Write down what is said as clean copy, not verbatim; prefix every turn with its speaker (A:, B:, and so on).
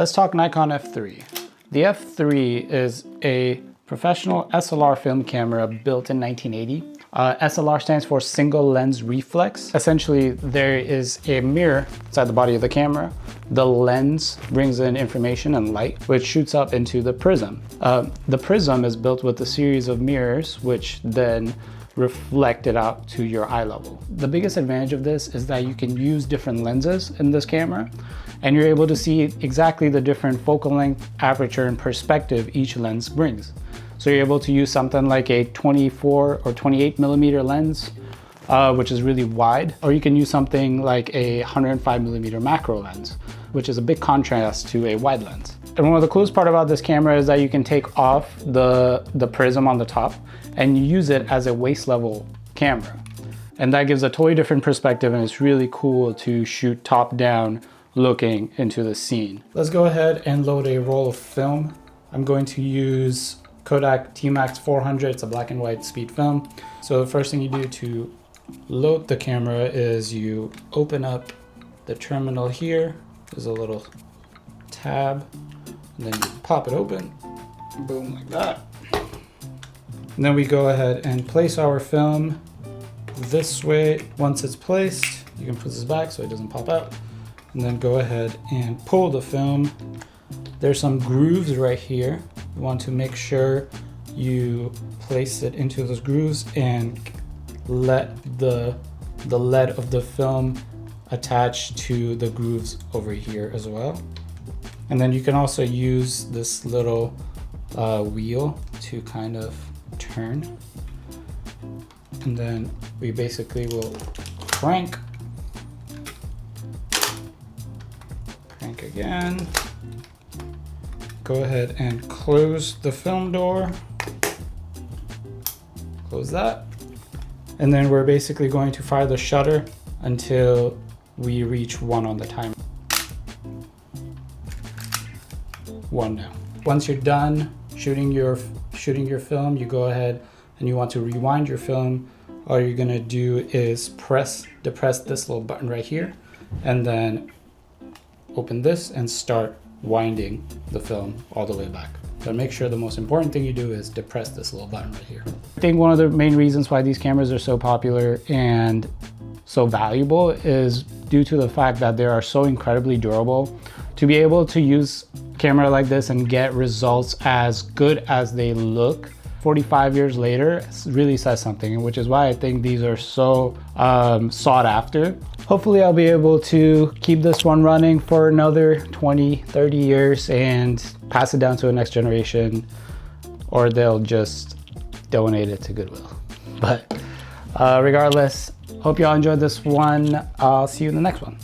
A: Let's talk Nikon F3. The F3 is a professional SLR film camera built in 1980. SLR stands for single lens reflex. Essentially, there is a mirror inside the body of the camera. The lens brings in information and light, which shoots up into the prism. The prism is built with a series of mirrors, which then reflect it out to your eye level. The biggest advantage of this is that you can use different lenses in this camera, and you're able to see exactly the different focal length, aperture, and perspective each lens brings. So you're able to use something like a 24 or 28 millimeter lens, which is really wide, or you can use something like a 105 millimeter macro lens, which is a big contrast to a wide lens. And one of the coolest part about this camera is that you can take off the prism on the top and use it as a waist level camera. And that gives a totally different perspective, and it's really cool to shoot top down looking into the scene. Let's go ahead and load a roll of film. I'm going to use Kodak T-Max 400, it's a black and white speed film. So the first thing you do to load the camera is you open up the terminal here. There's a little tab, and then you pop it open, boom, like that. And then we go ahead and place our film this way. Once it's placed, you can put this back so it doesn't pop out. And then go ahead and pull the film. There's some grooves right here. You want to make sure you place it into those grooves and let the lead of the film attach to the grooves over here as well. And then you can also use this little wheel to kind of turn. And then we basically will crank again. Go ahead and close the film door. Close that. And then we're basically going to fire the shutter until we reach 1 on the timer. 1 now. Once you're done shooting your film, you go ahead and you want to rewind your film. All you're gonna do is depress this little button right here, and then open this and start winding the film all the way back. But make sure the most important thing you do is depress this little button right here. I think one of the main reasons why these cameras are so popular and so valuable is due to the fact that they are so incredibly durable. To be able to use a camera like this and get results as good as they look 45 years later really says something, which is why I think these are so sought after. Hopefully I'll be able to keep this one running for another 20, 30 years and pass it down to the next generation, or they'll just donate it to Goodwill. But regardless, hope y'all enjoyed this one. I'll see you in the next one.